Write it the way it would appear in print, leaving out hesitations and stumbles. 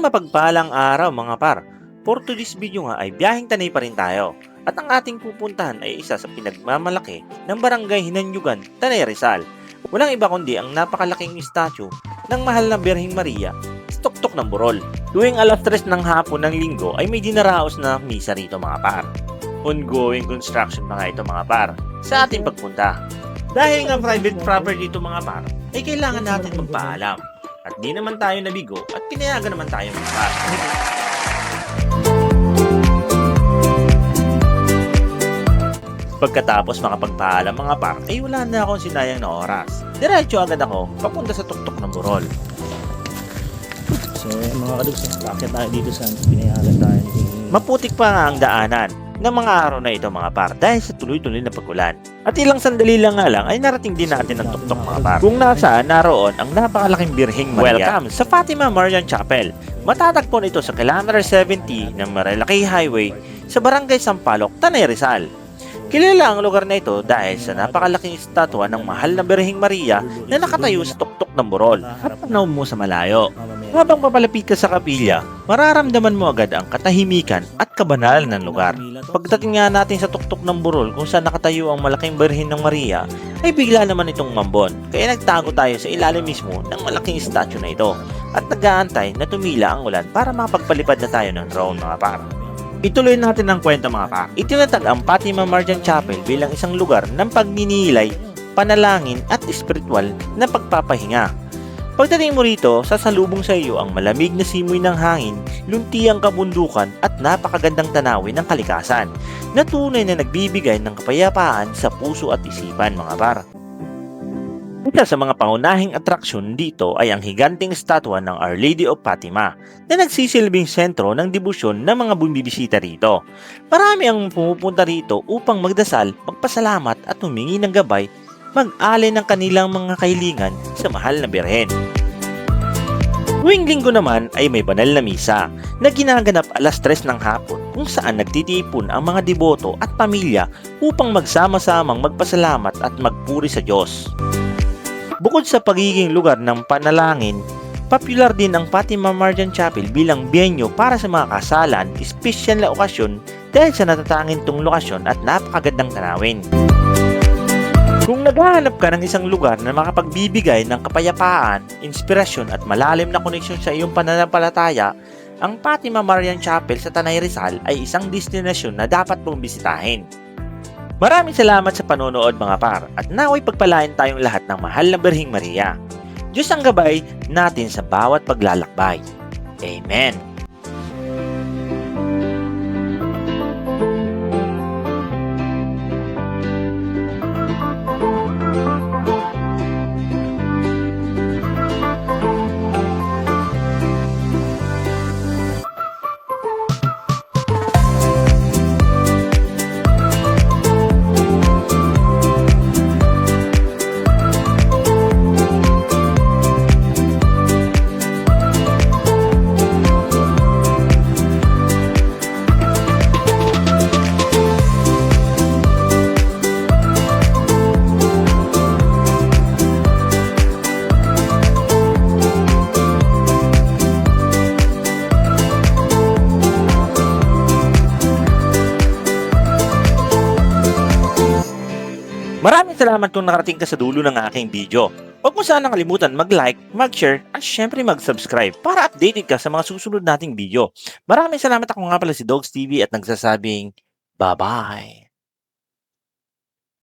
Isang mapagpalang araw mga par. For today's video nga ay biyaheng tanay pa rin tayo. At ang ating pupuntahan ay isa sa pinagmamalaki ng Barangay Hinanyugan, Tanay Rizal. Walang iba kundi ang napakalaking statue ng mahal na Birheng Maria sa tuktok ng Burol. Tuwing alas 3 ng hapon ng linggo ay may dinaraos na misa rito mga par. Ongoing construction mga ito mga par sa ating pagpunta. Dahil nga private property ito mga par, ay kailangan natin magpaalam. At di naman tayo nabigo at pinayagan naman tayo magpar. Pagkatapos makapagpaalam mga par, ay wala na akong sinayang na oras. Diretso agad ako papunta sa tuktok ng Burol. So mga kadugs, bakit tayo dito sa pinayagan tayo? Maputik pa nga ang daanan ng mga araw na ito mga par dahil sa tuloy-tuloy na pag-ulan. At ilang sandali lang nga lang ay narating din natin ang tuktok mga par. Kung nasaan naroon ang napakalaking Birheng Maria. Welcome sa Fatima Marian Chapel. Matatagpuan ito sa kilometer 70 ng Marilaki Highway sa Barangay Sampaloc, Tanay Rizal. Kilala ang lugar na ito dahil sa napakalaking estatwa ng mahal na Birheng Maria na nakatayo sa tuktok ng Burol at tanaw mo sa malayo. Habang papalapit ka sa kapilya, mararamdaman mo agad ang katahimikan at kabanalan ng lugar. Pagdating nga natin sa tuktok ng Burol kung saan nakatayo ang malaking Birhen ng Maria, ay bigla naman itong mambon. Kaya nagtago tayo sa ilalim mismo ng malaking statue na ito at nag-aantay na tumila ang ulan para makapagpalipad na tayo ng drone mga par. Ituloy natin ang kwento mga par. Itinatag ang Fatima Marian Chapel bilang isang lugar ng pagninilay, panalangin at espiritual na pagpapahinga. Pagdating mo rito, sasalubong sa iyo ang malamig na simoy ng hangin, luntiang kabundukan at napakagandang tanawin ng kalikasan na tunay na nagbibigay ng kapayapaan sa puso at isipan mga par. Isa sa mga pangunahing atraksyon dito ay ang higanting estatwa ng Our Lady of Fatima na nagsisilbing sentro ng debosyon ng mga bumibisita rito. Marami ang pumupunta rito upang magdasal, magpasalamat at humingi ng gabay, mag-alay ng kanilang mga kahilingan sa mahal na Birhen. Tuwing linggo naman ay may banal na misa na ginaganap alas 3 ng hapon kung saan nagtitipon ang mga deboto at pamilya upang magsama-samang magpasalamat at magpuri sa Diyos. Bukod sa pagiging lugar ng panalangin, popular din ang Fatima Marian Chapel bilang venue para sa mga kasalan, espesyal na okasyon dahil sa natatangin tong lokasyon at napakagandang tanawin. Kung naghahanap ka ng isang lugar na makapagbibigay ng kapayapaan, inspirasyon at malalim na koneksyon sa iyong pananampalataya, ang Fatima Marian Chapel sa Tanay Rizal ay isang destinasyon na dapat mong bisitahin. Maraming salamat sa panonood mga par at naway pagpalain tayong lahat ng mahal na Birheng Maria. Diyos ang gabay natin sa bawat paglalakbay. Amen. Maraming salamat kung nakarating ka sa dulo ng aking video. Huwag mo sana kalimutan mag-like, mag-share, at syempre mag-subscribe para updated ka sa mga susunod nating video. Maraming salamat, ako nga pala si Dogs TV at nagsasabing, bye-bye!